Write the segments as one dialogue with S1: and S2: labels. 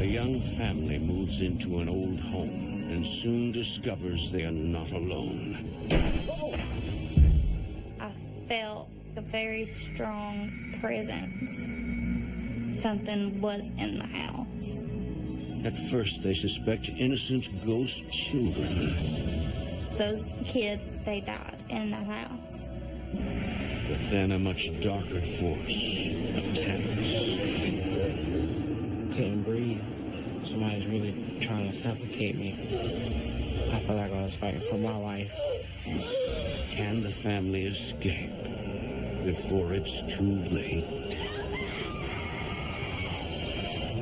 S1: A young family moves into an old home and soon discovers they are not alone.
S2: I felt a very strong presence. Something was in the house.
S1: At first, they suspect innocent ghost children.
S2: Those kids, they died in that house.
S1: But then a much darker force attacks.
S3: Couldn't breathe. Somebody's really trying to suffocate me. I felt like I was fighting for my life.
S1: Can the family escape before it's too late?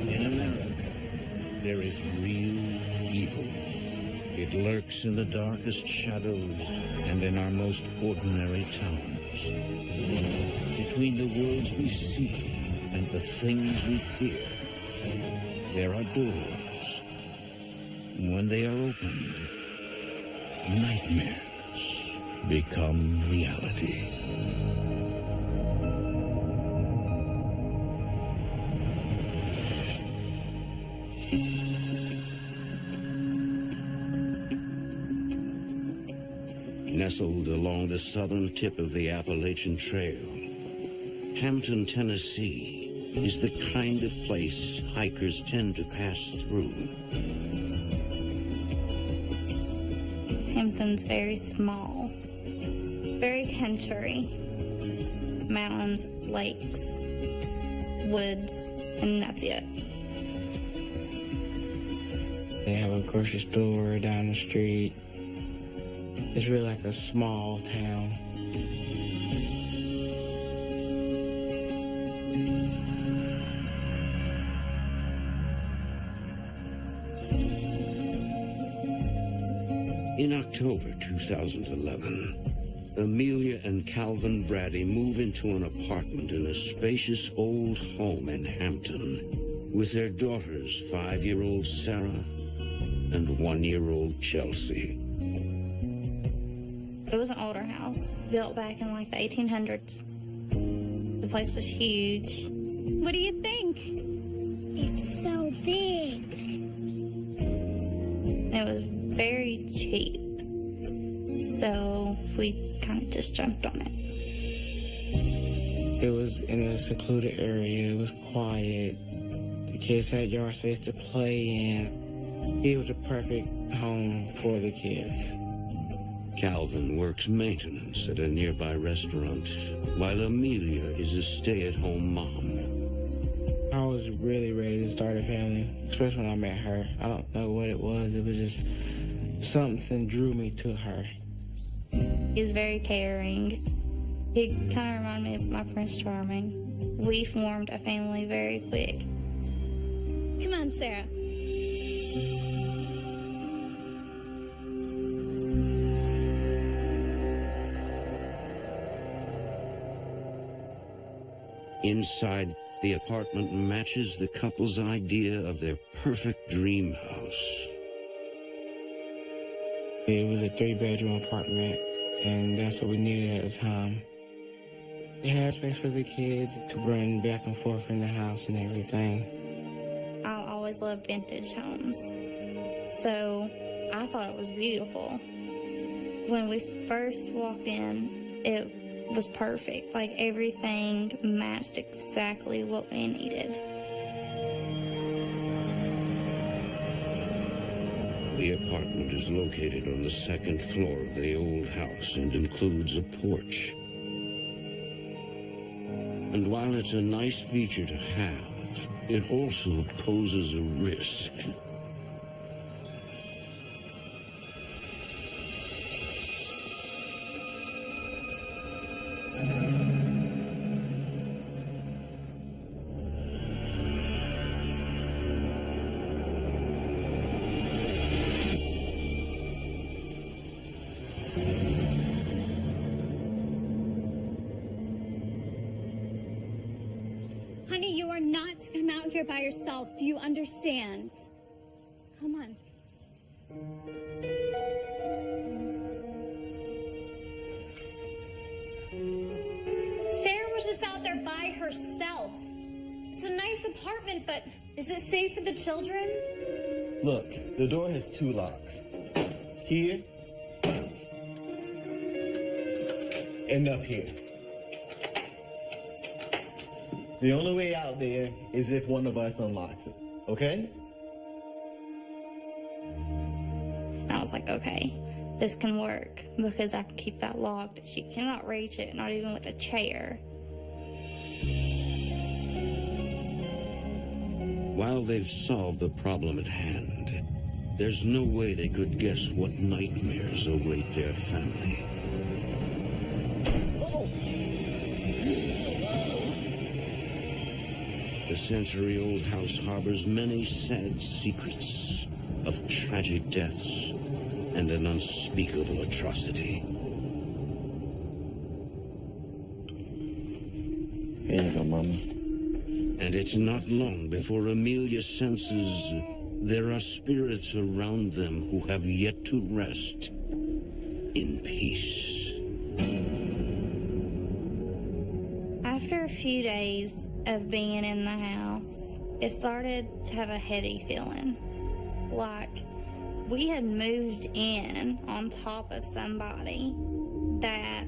S1: In America, there is real evil. It lurks in the darkest shadows and in our most ordinary towns. Between the worlds we see and the things we fear, there are doors. When they are opened, nightmares become reality. Nestled along the southern tip of the Appalachian Trail, Hampton, Tennessee is the kind of place hikers tend to pass through.
S2: Hampton's very small, very country. Mountains, lakes, woods, and that's it.
S3: They have a grocery store down the street. It's really like a small town.
S1: In October 2011, Amelia and Calvin Brady move into an apartment in a spacious old home in Hampton with their daughters, 5-year-old Sarah and 1-year-old Chelsea.
S2: It was an older house, built back in like the 1800s. The place was huge.
S4: What do you think?
S5: It's so big.
S2: It was very cheap. So we kind of just jumped on it.
S3: It was in a secluded area. It was quiet. The kids had yard space to play in. It was a perfect home for the kids.
S1: Calvin works maintenance at a nearby restaurant, while Amelia is a stay-at-home mom.
S3: I was really ready to start a family, especially when I met her. I don't know what it was. It was just something drew me to her.
S2: He was very caring. He kind of reminded me of my Prince Charming. We formed a family very quick.
S4: Come on, Sarah.
S1: Inside, the apartment matches the couple's idea of their perfect dream house.
S3: It was a 3-bedroom apartment, and that's what we needed at the time. It had space for the kids to run back and forth in the house and everything.
S2: I always loved vintage homes, so I thought it was beautiful. When we first walked in, it was perfect. Like, everything matched exactly what we needed.
S1: The apartment is located on the second floor of the old house and includes a porch. And while it's a nice feature to have, it also poses a risk.
S4: Honey, you are not to come out here by yourself. Do you understand? Come on. Sarah was just out there by herself. It's a nice apartment, but is it safe for the children?
S6: Look, the door has 2 locks. Here and up here. The only way out there is if one of us unlocks it, okay?
S2: I was like, okay, this can work because I can keep that locked. She cannot reach it, not even with a chair.
S1: While they've solved the problem at hand, there's no way they could guess what nightmares await their family. The century-old house harbors many sad secrets of tragic deaths and an unspeakable atrocity.
S6: Here you go, Mama.
S1: And it's not long before Amelia senses there are spirits around them who have yet to rest in peace.
S2: After a few days of being in the house, it started to have a heavy feeling. Like we had moved in on top of somebody that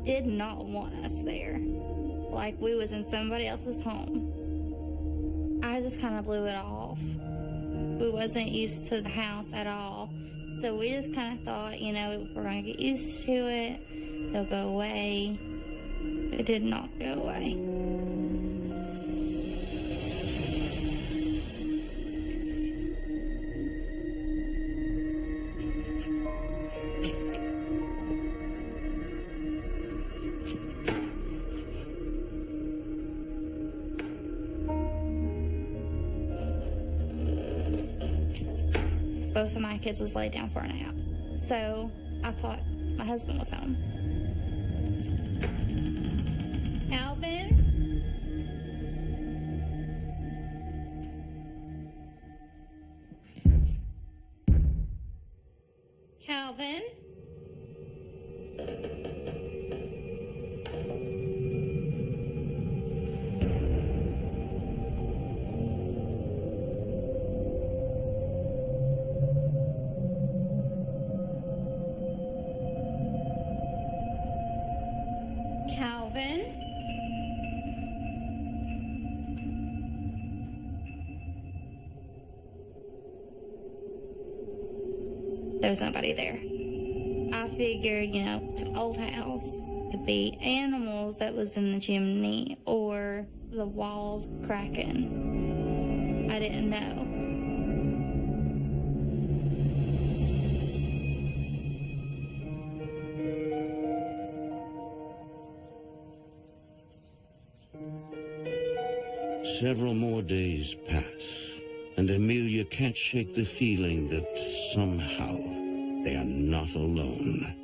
S2: did not want us there. Like we was in somebody else's home. I just kind of blew it off. We wasn't used to the house at all. So we just kind of thought, you know, we're going to get used to it. It'll go away. It did not go away. Both of my kids was laid down for a nap. So I thought my husband was home.
S4: Alvin? Calvin? Calvin?
S2: There was nobody there. I figured, you know, it's an old house. Could be animals that was in the chimney or the walls cracking. I didn't know.
S1: Several more days pass, and Amelia can't shake the feeling that somehow they are not alone.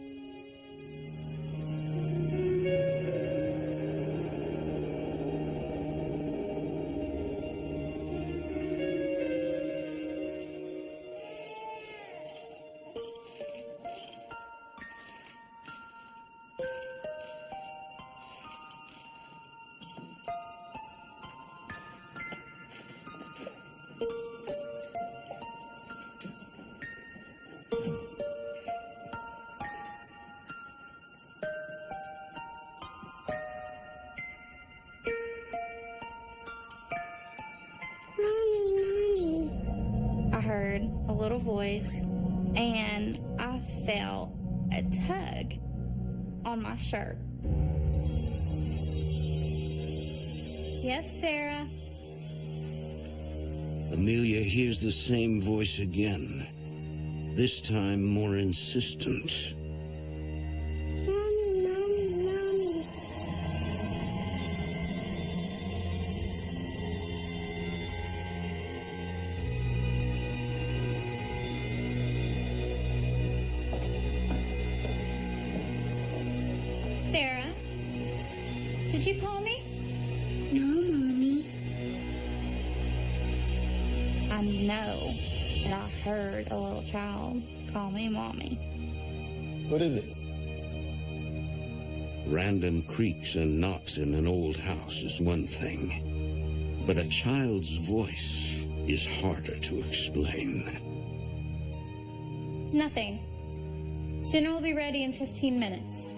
S5: Mommy.
S2: I heard a little voice, and I felt a tug on my shirt.
S4: Yes, Sarah?
S1: Amelia hears the same voice again, this time more insistent.
S5: Mommy.
S4: Sarah? Did you call me?
S5: No, Mommy.
S2: I know that I heard a little child call me Mommy.
S6: What is it?
S1: Random creaks and knocks in an old house is one thing, but a child's voice is harder to explain.
S4: Nothing. Dinner will be ready in 15 minutes.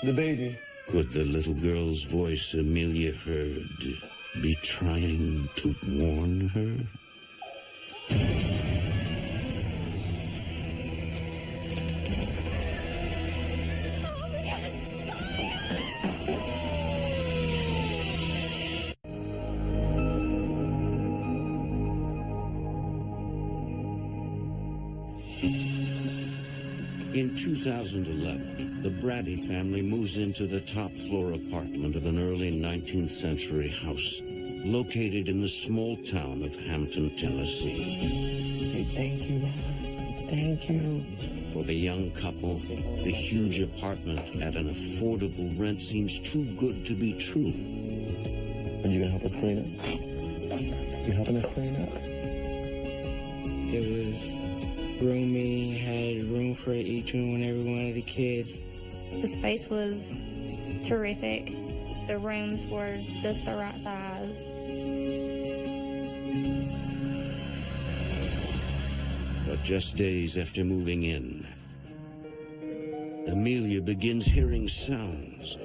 S6: The baby.
S1: Could the little girl's voice Amelia heard be trying to warn her? In 2011, the Brady family moves into the top-floor apartment of an early 19th century house located in the small town of Hampton, Tennessee.
S3: Say thank you, Mom. Thank you.
S1: For the young couple, the huge apartment at an affordable rent seems too good to be true.
S6: Are you gonna help us clean up? You helping us clean up?
S3: It was roomy, had room for each and every one of the kids.
S2: The space was terrific. The rooms were just the right size.
S1: But just days after moving in, Amelia begins hearing sounds.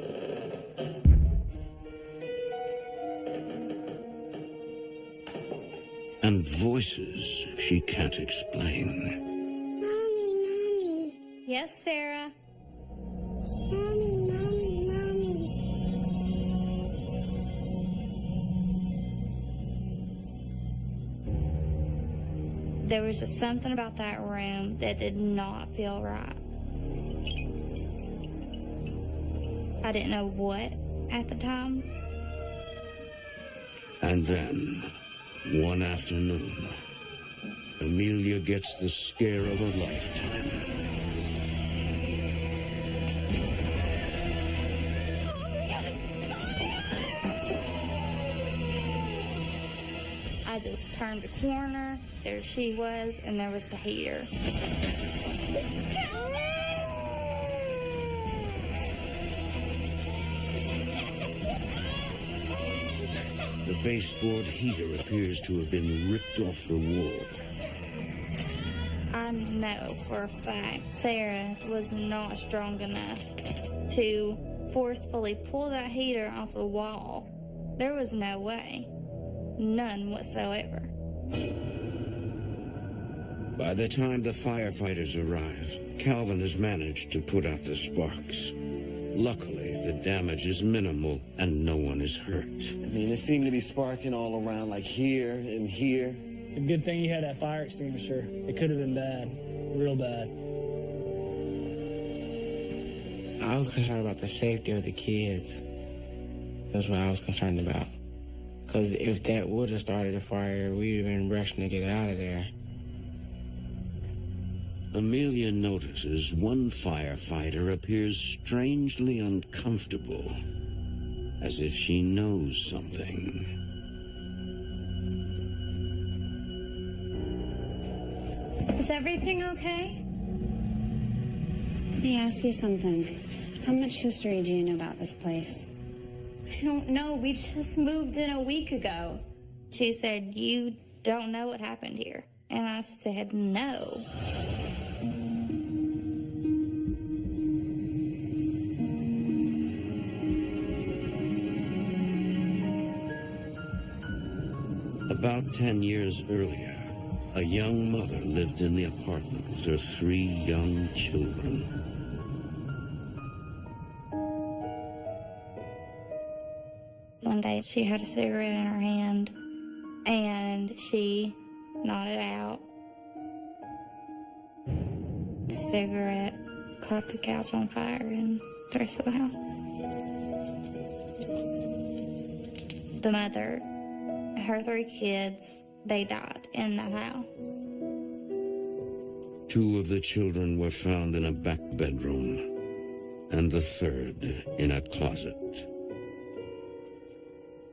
S1: And voices she can't explain.
S5: Mommy.
S4: Yes, Sarah?
S5: Mommy.
S2: There was just something about that room that did not feel right. I didn't know what at the time.
S1: And then, one afternoon, Amelia gets the scare of a lifetime.
S2: I just turned the corner, there she was, and there was the heater.
S1: The baseboard heater appears to have been ripped off the wall.
S2: I know for a fact Sarah was not strong enough to forcefully pull that heater off the wall. There was no way. None whatsoever.
S1: By the time the firefighters arrive, Calvin has managed to put out the sparks. Luckily, the damage is minimal and no one is hurt.
S6: I mean, it seemed to be sparking all around, like here and here.
S7: It's a good thing you had that fire extinguisher. It could have been bad, real bad.
S3: I was concerned about the safety of the kids. That's what I was concerned about. Because if that would have started a fire, we'd have been rushing to get out of there.
S1: Amelia notices one firefighter appears strangely uncomfortable, as if she knows something.
S4: Is everything okay?
S8: Let me ask you something. How much history do you know about this place?
S4: I don't know. We just moved in a week ago.
S2: She said, "You don't know what happened here." And I said, "No."
S1: About 10 years earlier, a young mother lived in the apartment with her 3 young children.
S2: One day bed. She had a cigarette in her hand, and she nodded out. The cigarette caught the couch on fire and the rest of the house. The mother, her 3 kids, they died in the house.
S1: 2 of the children were found in a back bedroom, and the 3rd in a closet.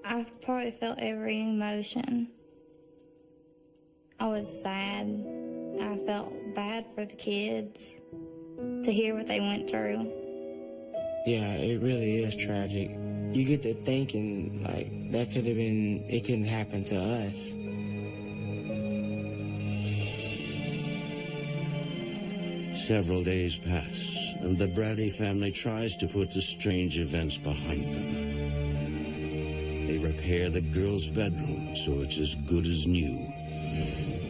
S2: I probably felt every emotion. I was sad. I felt bad for the kids to hear what they went through.
S3: Yeah, it really is tragic. You get to thinking, like, that could have been, it couldn't happen to us.
S1: Several days pass, and the Brady family tries to put the strange events behind them. They repair the girls' bedroom so it's as good as new.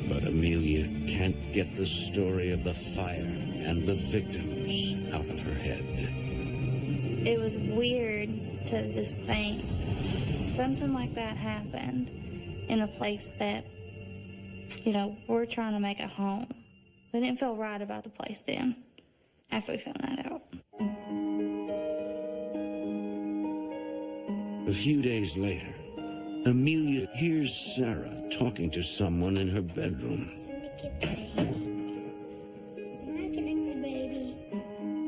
S1: But Amelia can't get the story of the fire and the victims out of her head.
S2: It was weird to just think something like that happened in a place that, we're trying to make a home. We didn't feel right about the place then, after we found that out.
S1: A few days later, Amelia hears Sarah talking to someone in her bedroom.
S5: Look at the baby.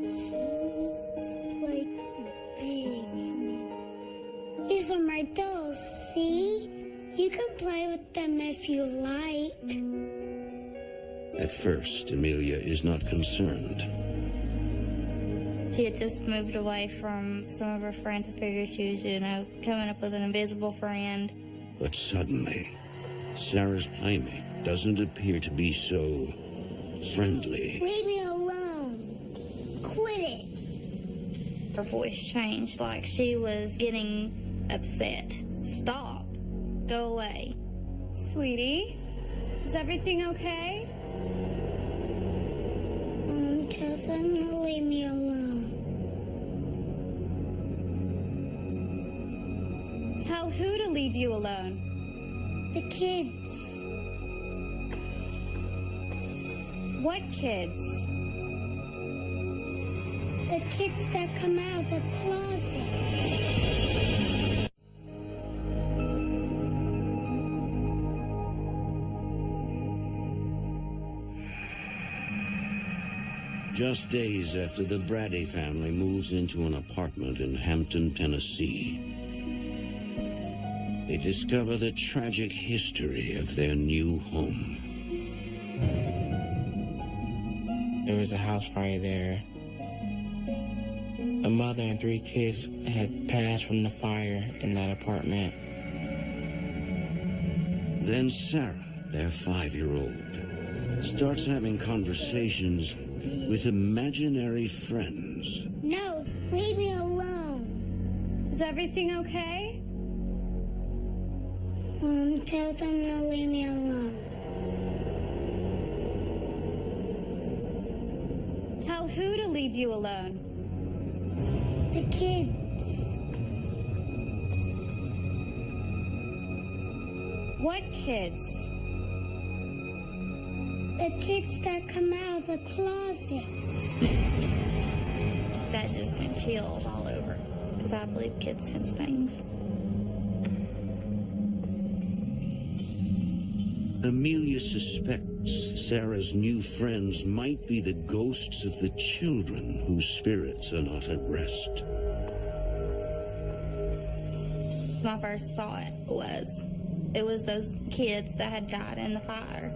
S5: She's like big for me. These are my dolls, see? You can play with them if you like.
S1: At first, Amelia is not concerned.
S2: She had just moved away from some of her friends. I figured she was, coming up with an invisible friend.
S1: But suddenly, Sarah's playmate doesn't appear to be so friendly.
S5: Leave me alone. Quit it.
S2: Her voice changed, like she was getting upset. Stop. Go away.
S4: Sweetie, is everything okay?
S5: Tell them to leave me alone.
S4: Tell who to leave you alone?
S5: The kids.
S4: What kids?
S5: The kids that come out of the closet.
S1: Just days after the Brady family moves into an apartment in Hampton, Tennessee, they discover the tragic history of their new home.
S3: There was a house fire there. A mother and 3 kids had passed from the fire in that apartment.
S1: Then Sarah, their 5-year-old, starts having conversations with imaginary friends.
S5: No, leave me alone.
S4: Is everything okay?
S5: Tell them to leave me alone.
S4: Tell who to leave you alone?
S5: The kids.
S4: What kids?
S5: The kids that come out of the closet.
S2: That just sent chills all over, because I believe kids sense things.
S1: Amelia suspects Sarah's new friends might be the ghosts of the children whose spirits are not at rest.
S2: My first thought was, it was those kids that had died in the fire.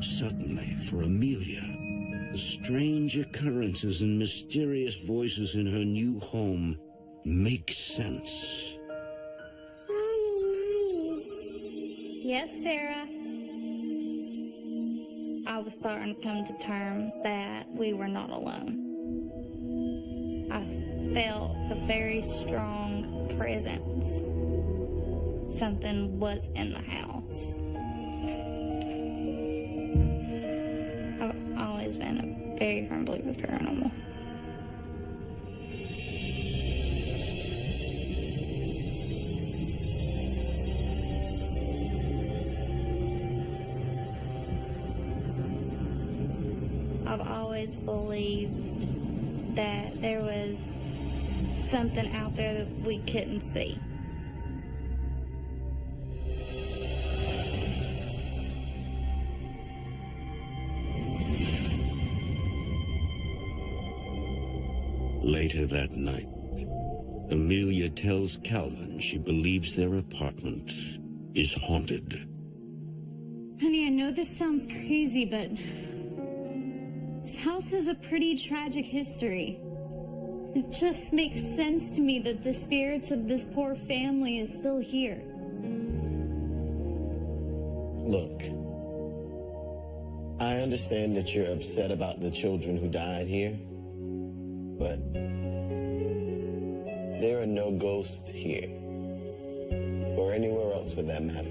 S1: Suddenly, for Amelia, the strange occurrences and mysterious voices in her new home make sense.
S5: Mommy.
S4: Yes, Sarah.
S2: I was starting to come to terms that we were not alone. I felt a very strong presence. Something was in the house. I very firm believer of paranormal. I've always believed that there was something out there that we couldn't see.
S1: Later that night, Amelia tells Calvin she believes their apartment is haunted.
S4: Honey, I know this sounds crazy, but this house has a pretty tragic history. It just makes sense to me that the spirits of this poor family is still here.
S6: Look, I understand that you're upset about the children who died here, but there are no ghosts here, or anywhere else for that matter.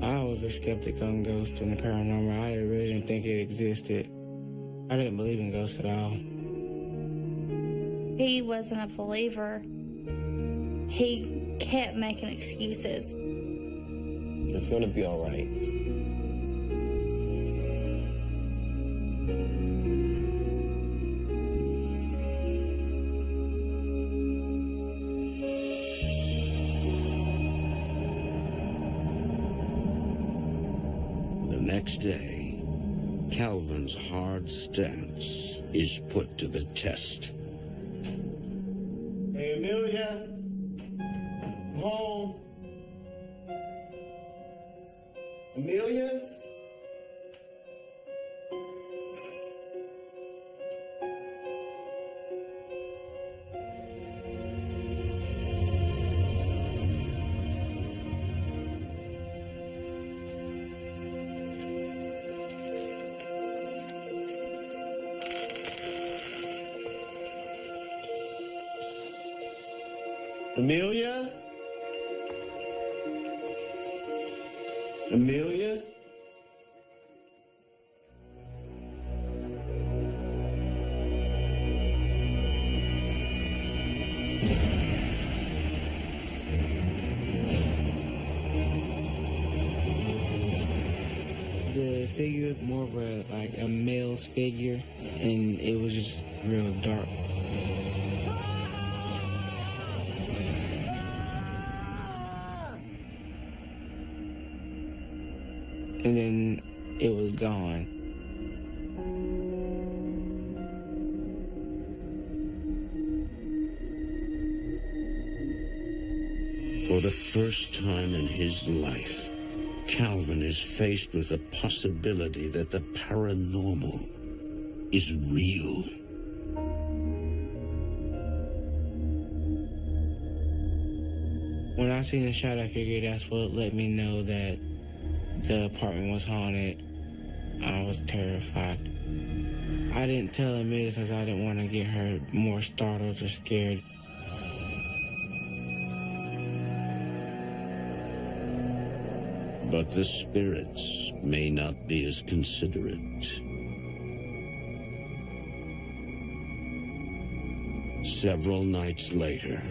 S3: I was a skeptic on ghosts and the paranormal. I really didn't think it existed. I didn't believe in ghosts at all.
S2: He wasn't a believer. He kept making excuses.
S6: It's gonna be all right.
S1: The next day, Calvin's hard stance is put to the test.
S6: Hey, Amelia, I'm home. Amelia? Amelia? Amelia?
S3: The figure was more of a male's figure, and it was just real dark. And then it was gone.
S1: For the first time in his life, Calvin is faced with the possibility that the paranormal is real.
S3: When I seen the shot, I figured that's what let me know that the apartment was haunted. I was terrified. I didn't tell Amelia because I didn't want to get her more startled or scared.
S1: But the spirits may not be as considerate. Several nights later,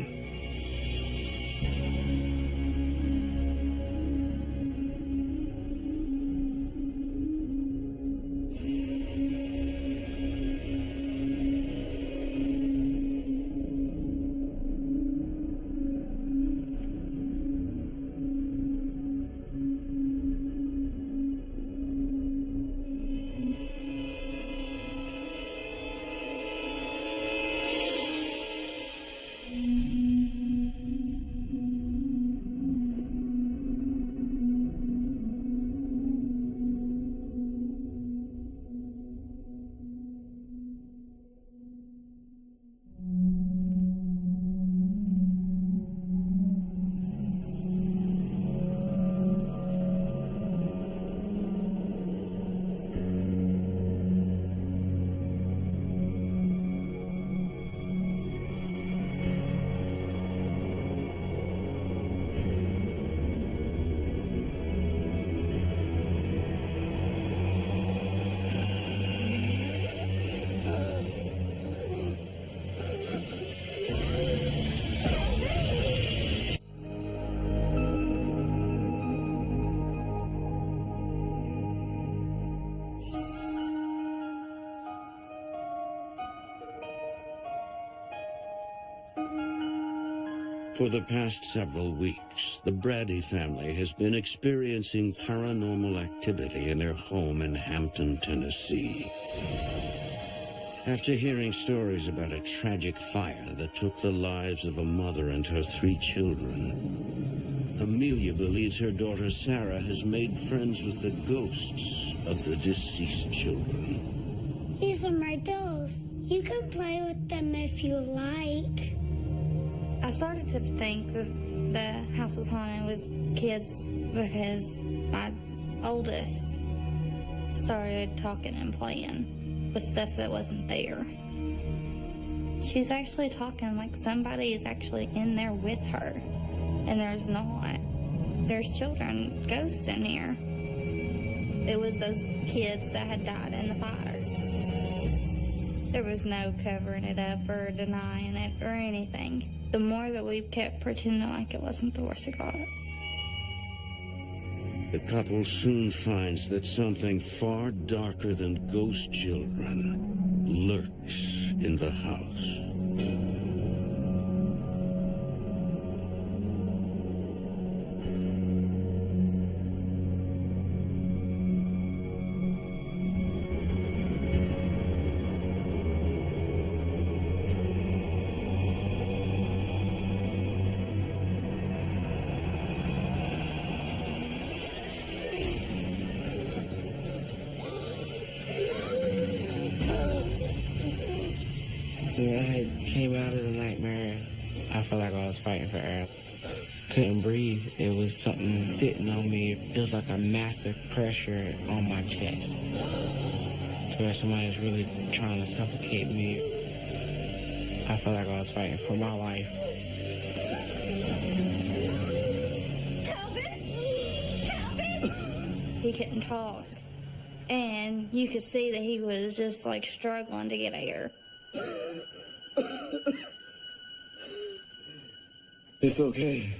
S1: For the past several weeks, the Brady family has been experiencing paranormal activity in their home in Hampton, Tennessee. After hearing stories about a tragic fire that took the lives of a mother and her 3 children, Amelia believes her daughter Sarah has made friends with the ghosts of the deceased children.
S5: These are my dolls. You can play with them if you like.
S2: I started to think that the house was haunted with kids because my oldest started talking and playing with stuff that wasn't there. She's actually talking like somebody is actually in there with her, and there's not. There's children, ghosts in here. It was those kids that had died in the fire. There was no covering it up or denying it or anything. The more that we kept pretending like it wasn't the worse it got.
S1: The couple soon finds that something far darker than ghost children lurks in the house.
S3: When I came out of the nightmare, I felt like I was fighting for air. Couldn't breathe. It was something sitting on me. It was like a massive pressure on my chest. To where somebody was really trying to suffocate me. I felt like I was fighting for my life.
S2: He couldn't talk. And you could see that he was just like struggling to get air.
S6: It's okay.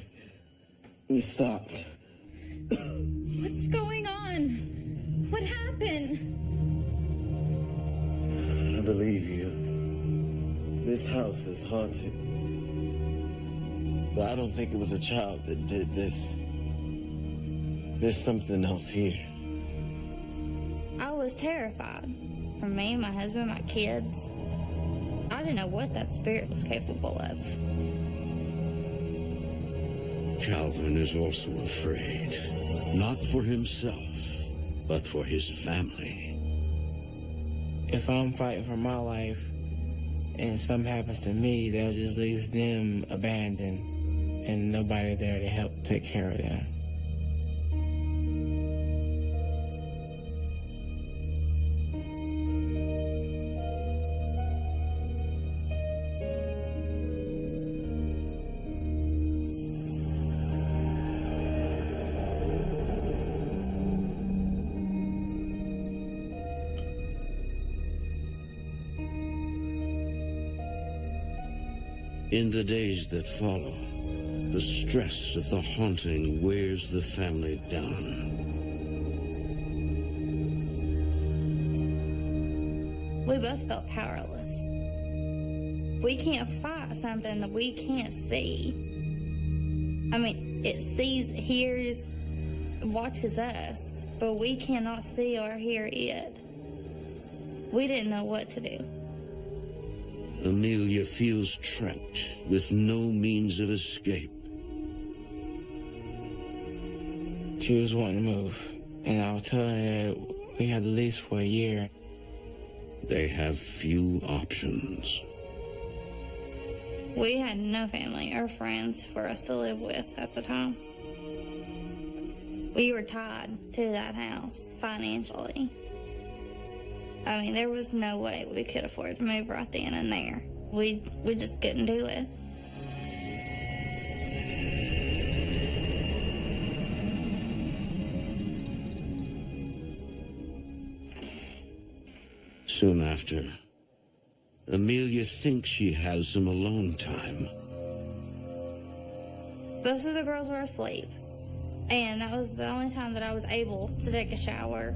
S6: It stopped.
S4: What's going on? What happened?
S6: I believe you. This house is haunted. But I don't think it was a child that did this. There's something else here.
S2: I was terrified. For me, my husband, my kids. I didn't know what that spirit was capable of.
S1: Calvin is also afraid, not for himself, but for his family.
S3: If I'm fighting for my life and something happens to me, that just leaves them abandoned and nobody there to help take care of them.
S1: In the days that follow, the stress of the haunting wears the family down.
S2: We both felt powerless. We can't fight something that we can't see. I mean, it sees, hears, watches us, but we cannot see or hear it. We didn't know what to do.
S1: Amelia feels trapped with no means of escape.
S3: She was wanting to move, and I was telling her that we had the lease for a year.
S1: They have few options.
S2: We had no family or friends for us to live with at the time. We were tied to that house financially. I mean, there was no way we could afford to move right then and there. We just couldn't do it.
S1: Soon after, Amelia thinks she has some alone time.
S2: Both of the girls were asleep, and that was the only time that I was able to take a shower.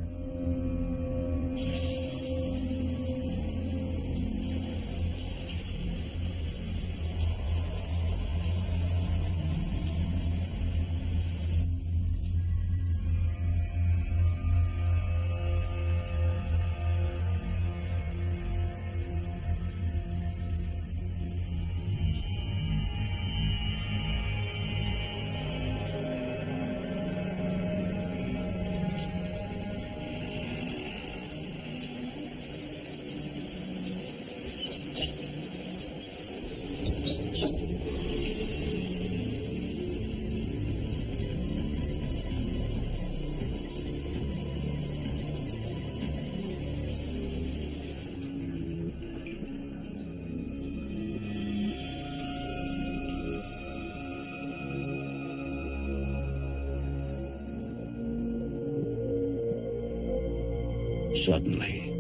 S1: Suddenly,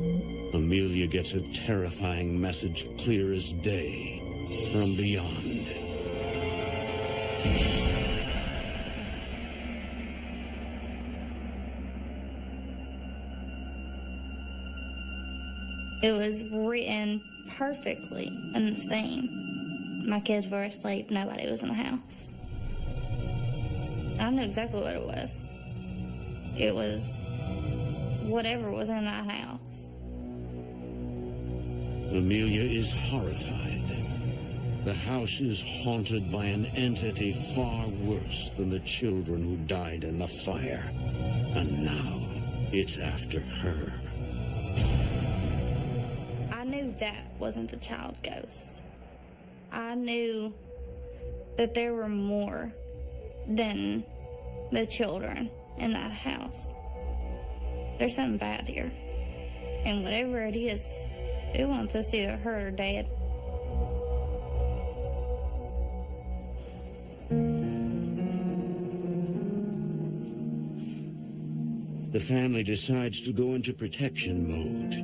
S1: Amelia gets a terrifying message clear as day from beyond.
S2: It was written perfectly in the steam. My kids were asleep. Nobody was in the house. I knew exactly what it was. It was whatever was in that house.
S1: Amelia is horrified. The house is haunted by an entity far worse than the children who died in the fire. And now it's after her.
S2: I knew that wasn't the child ghost. I knew that there were more than the children in that house. There's something bad here. And whatever it is, it wants us either hurt or dead.
S1: The family decides to go into protection mode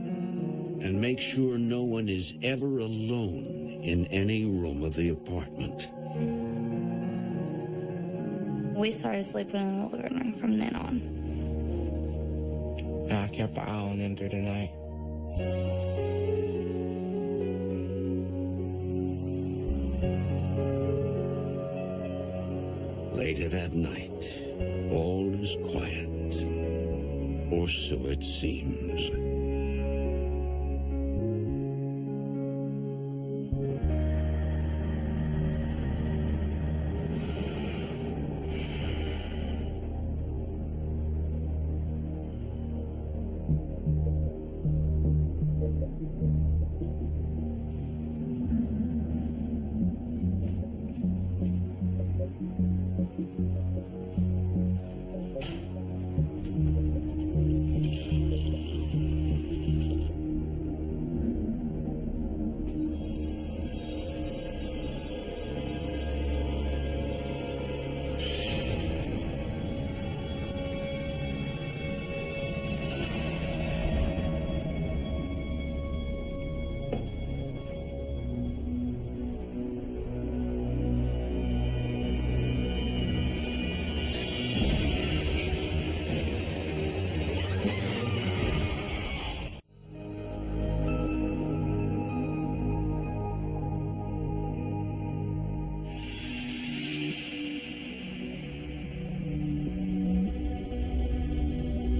S1: and make sure no one is ever alone in any room of the apartment.
S2: We started sleeping in the living room from then on.
S3: And I kept an eye on them through the night.
S1: Later that night, all is quiet, or so it seems.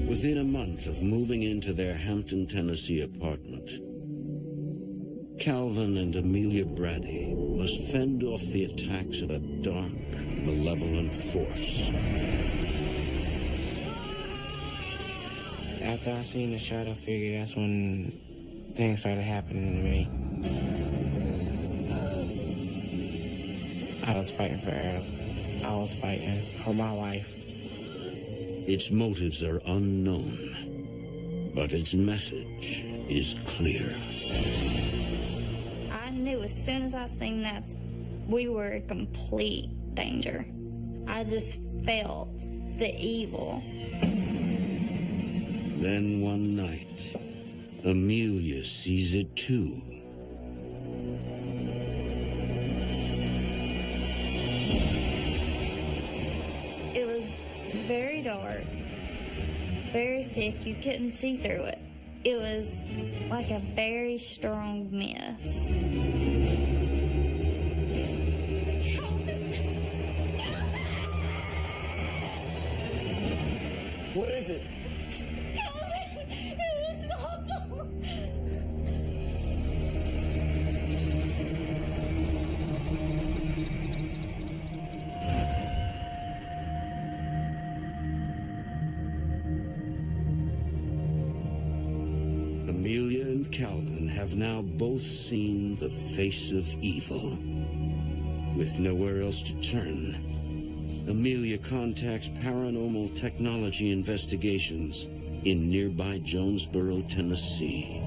S1: Within a month of moving into their Hampton, Tennessee apartment, Calvin and Amelia Brady must fend off the attacks of a dark, malevolent force.
S3: After I seen the shadow figure, that's when things started happening to me. I was fighting for her. I was fighting for my life.
S1: Its motives are unknown, but its message is clear.
S2: I knew as soon as I seen that, we were in complete danger. I just felt the evil.
S1: Then one night, Amelia sees it too.
S2: It was very dark, very thick. You couldn't see through it. It was like a very strong mist.
S6: What is it?
S4: It was awful.
S1: Amelia and Calvin have now both seen the face of evil. With nowhere else to turn, Amelia contacts Paranormal Technology Investigations in nearby Jonesboro, Tennessee.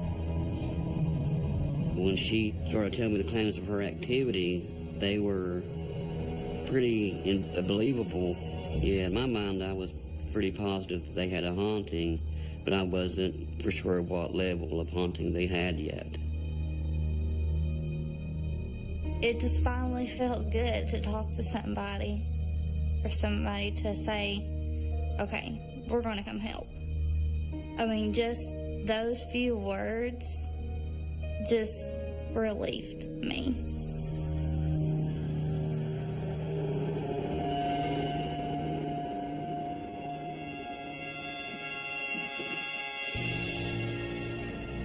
S9: When she started telling me the claims of her activity, they were pretty believable. Yeah, in my mind, I was pretty positive that they had a haunting, but I wasn't for sure what level of haunting they had yet.
S2: It just finally felt good to talk to somebody, or somebody to say, okay, we're going to come help. I mean, just those few words just relieved me.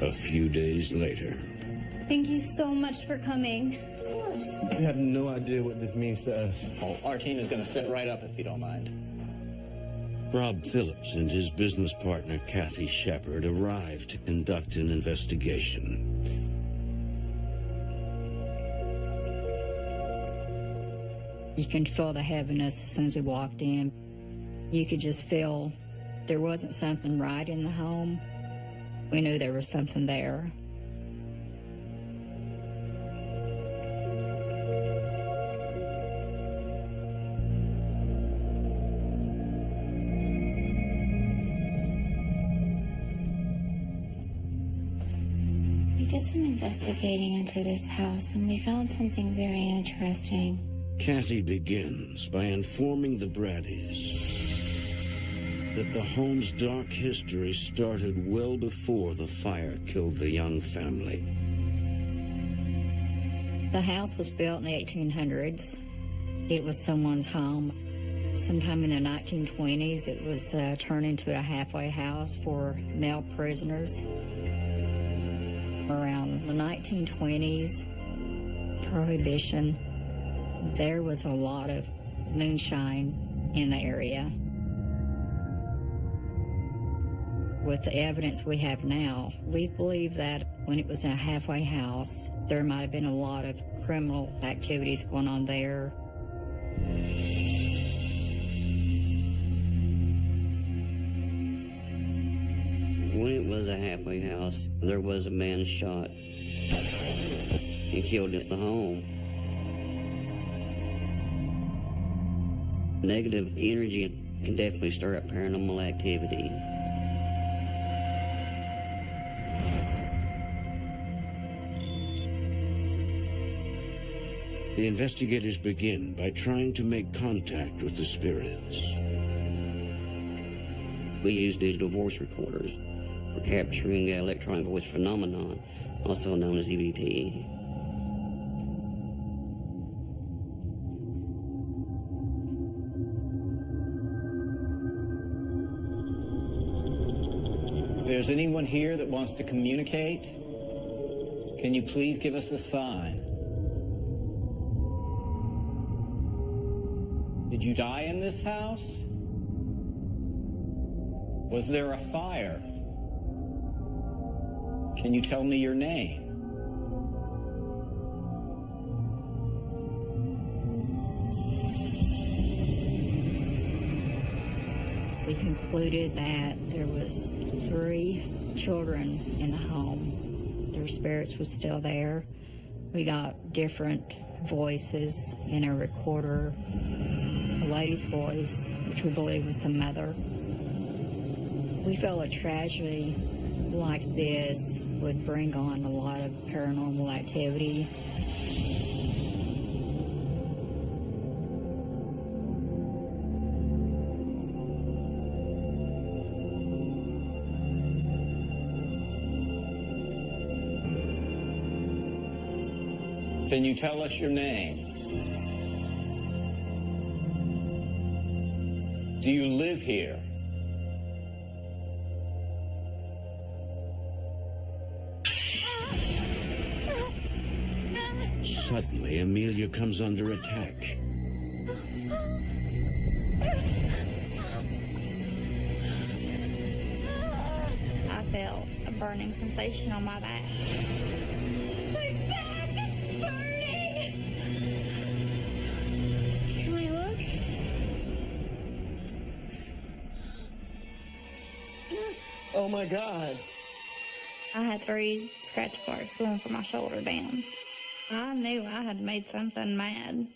S1: A few days later.
S4: Thank you so much for coming.
S6: We have no idea what this means to us.
S10: Oh, our team is going to set right up if you don't mind.
S1: Rob Phillips and his business partner, Kathy Shepard, arrived to conduct an investigation.
S11: You can feel the heaviness as soon as we walked in. You could just feel there wasn't something right in the home. We knew there was something there.
S8: We did some investigating into this house, and we found something very interesting.
S1: Kathy begins by informing the Braddys that the home's dark history started well before the fire killed the young family.
S11: The house was built in the 1800s. It was someone's home. Sometime in the 1920s, it was turned into a halfway house for male prisoners. Around the 1920s, Prohibition, there was a lot of moonshine in the area. With the evidence we have now, we believe that when it was a halfway house, there might have been a lot of criminal activities going on there.
S9: When it was a halfway house, there was a man shot and killed at the home. Negative energy can definitely stir up paranormal activity.
S1: The investigators begin by trying to make contact with the spirits.
S9: We use digital voice recorders for capturing the electronic voice phenomenon, also known as EVP.
S10: If there's anyone here that wants to communicate, can you please give us a sign? Did you die in this house? Was there a fire? Can you tell me your name?
S11: We concluded that there was 3 children in the home. Their spirits was still there. We got different voices in a recorder. A lady's voice, which we believe was the mother. We felt a tragedy like this would bring on a lot of paranormal activity.
S10: Can you tell us your name? Do you live here?
S1: Suddenly, Amelia comes under attack.
S2: I felt a burning sensation on my back.
S5: My back is burning! Can we look?
S6: Oh my God.
S2: I had 3 scratch marks going from my shoulder down. I knew I had made something mad.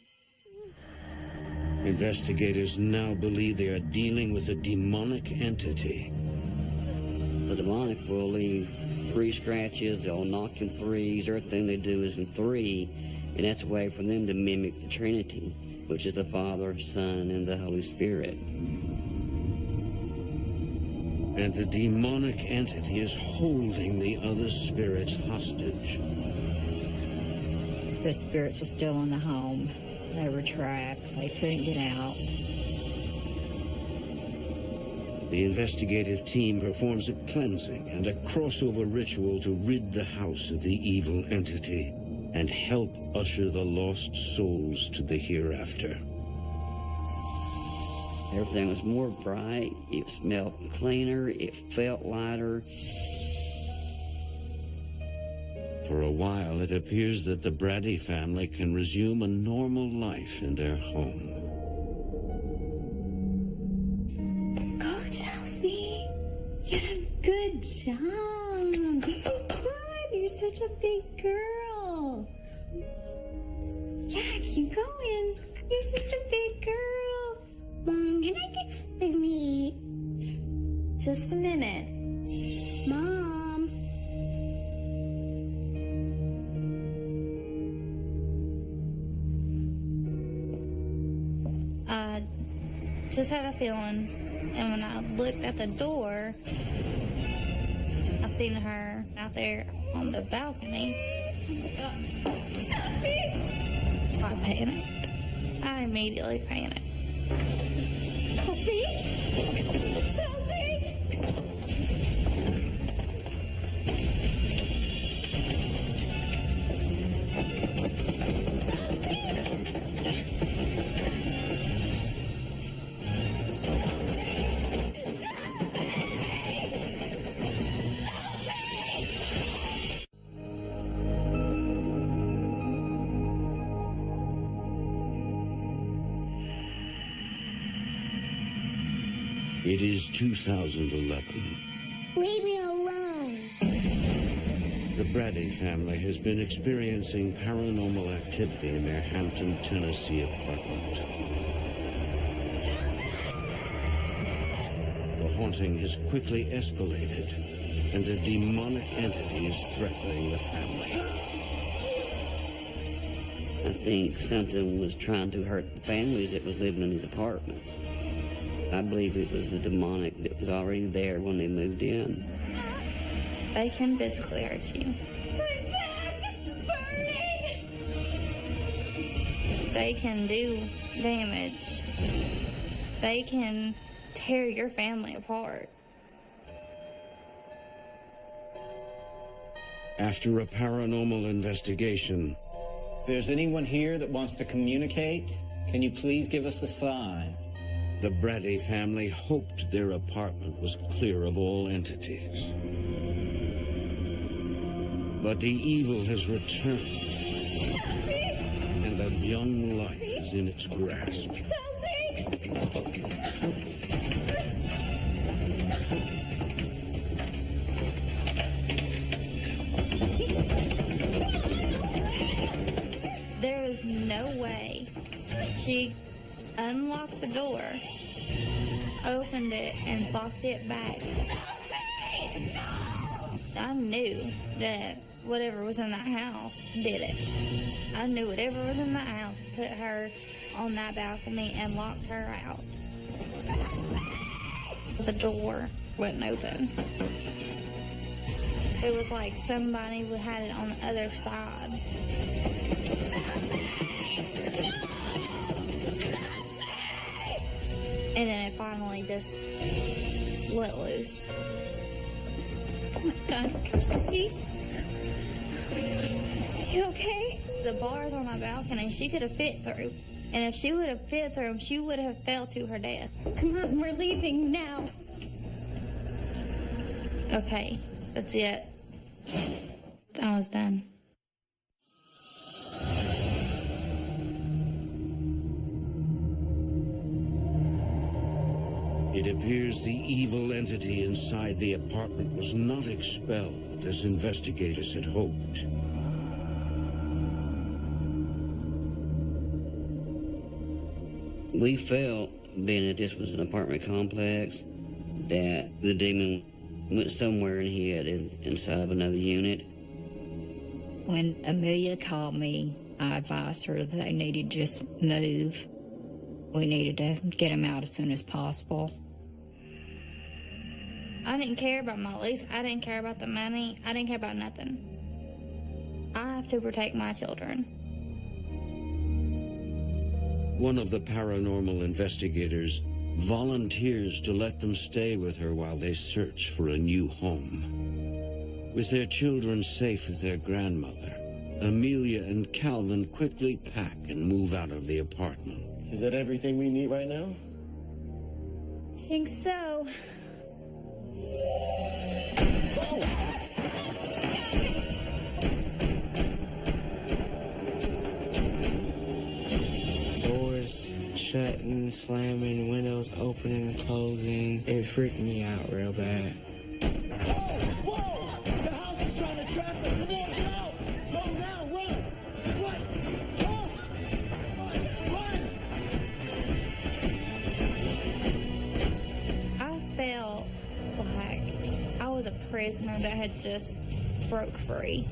S1: Investigators now believe they are dealing with a demonic entity.
S9: The demonic will leave 3 scratches, they'll knock in 3s, everything they do is in 3, and that's a way for them to mimic the Trinity, which is the Father, Son, and the Holy Spirit.
S1: And the demonic entity is holding the other spirits hostage.
S11: The spirits were still in the home. They were trapped. They couldn't get out.
S1: The investigative team performs a cleansing and a crossover ritual to rid the house of the evil entity and help usher the lost souls to the hereafter.
S9: Everything was more bright, it smelled cleaner, it felt lighter.
S1: For a while, it appears that the Brady family can resume a normal life in their home.
S4: Go, Chelsea. You did a good job. You did good. You're such a big girl. Yeah, keep going. You're such a big girl.
S5: Mom, can I get something to eat?
S4: Just a minute.
S5: Mom.
S2: I just had a feeling, and when I looked at the door, I seen her out there on the balcony. I panicked. I immediately panicked.
S4: Chelsea? Chelsea?
S1: It is 2011.
S5: Leave me alone.
S1: The Brady family has been experiencing paranormal activity in their Hampton, Tennessee apartment. The haunting has quickly escalated, and a demonic entity is threatening the family.
S9: I think something was trying to hurt the families that was living in these apartments. I believe it was the demonic that was already there when they moved in.
S2: They can physically hurt you.
S4: My back is burning!
S2: They can do damage. They can tear your family apart.
S1: After a paranormal investigation,
S10: If there's anyone here that wants to communicate, can you please give us a sign?
S1: the Brady family hoped their apartment was clear of all entities. But the evil has returned, and a young life is in its grasp.
S2: There is no way. She unlocked the door, opened it, and locked it back. I knew that whatever was in that house did it. I knew whatever was in that house put her on that balcony and locked her out. The door wouldn't open. It was like somebody had it on the other side. And then it finally just let loose.
S4: Oh my God, Chelsea? You okay?
S2: The bars on my balcony, she could have fit through. And if she would have fit through them, she would have fell to her death.
S4: Come on, we're leaving now.
S2: Okay, that's it. I was done.
S1: It appears the evil entity inside the apartment was not expelled as investigators had hoped.
S9: We felt, being that this was an apartment complex, that the demon went somewhere and hid inside of another unit.
S11: When Amelia called me, I advised her that they needed to just move. We needed to get them out as soon as possible.
S2: I didn't care about my lease. I didn't care about the money. I didn't care about nothing. I have to protect my children.
S1: One of the paranormal investigators volunteers to let them stay with her while they search for a new home. With their children safe with their grandmother, Amelia and Calvin quickly pack and move out of the apartment.
S6: Is that everything we need right now?
S4: I think so.
S3: Doors shutting, slamming, windows opening and closing. It freaked me out real bad.
S6: Whoa! The house is trying to trap us! Come on, get out! Go now, run! Run! Run!
S2: I felt like I was a prisoner that had just broke free.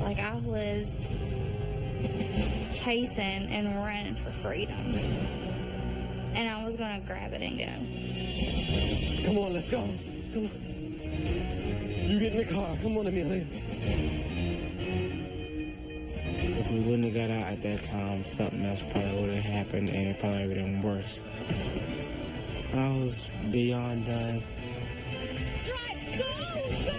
S2: Like I was chasing and running for freedom. And I was gonna grab it and go.
S6: Come on, let's go. Come on. You get in the car. Come on, Amelia.
S3: If we wouldn't have got out at that time, something else probably would have happened and it probably would have been worse. I was beyond done.
S4: Drive! Go! Go!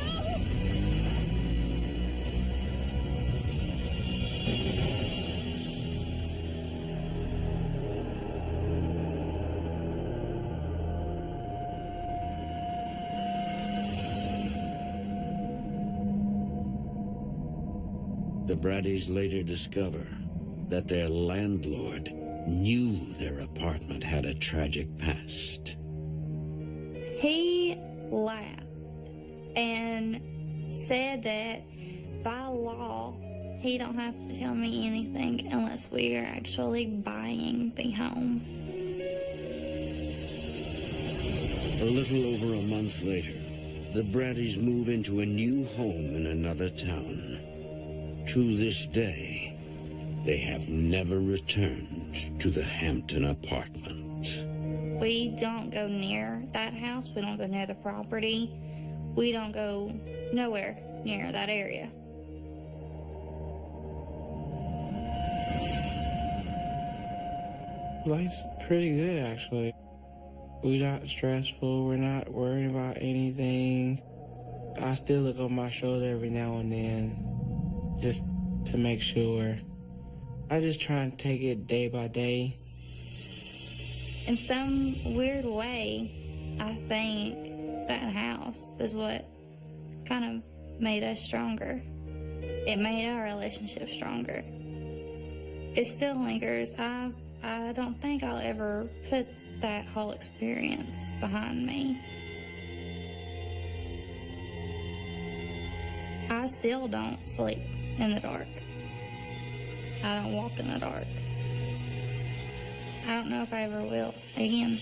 S1: The Braddys later discover that their landlord knew their apartment had a tragic past.
S2: He laughed and said that by law, he don't have to tell me anything unless we are actually buying the home.
S1: A little over a month later, the Braddys move into a new home in another town. To this day, they have never returned to the Hampton apartment.
S2: We don't go near that house. We don't go near the property. We don't go nowhere near that area.
S3: Life's pretty good, actually. We're not stressful. We're not worrying about anything. I still look over my shoulder every now and then just to make sure. I just try and take it day by day.
S2: In some weird way, I think that house is what kind of made us stronger. It made our relationship stronger. It still lingers. I don't think I'll ever put that whole experience behind me. I still don't sleep in the dark. I don't walk in the dark. I don't know if I ever will again.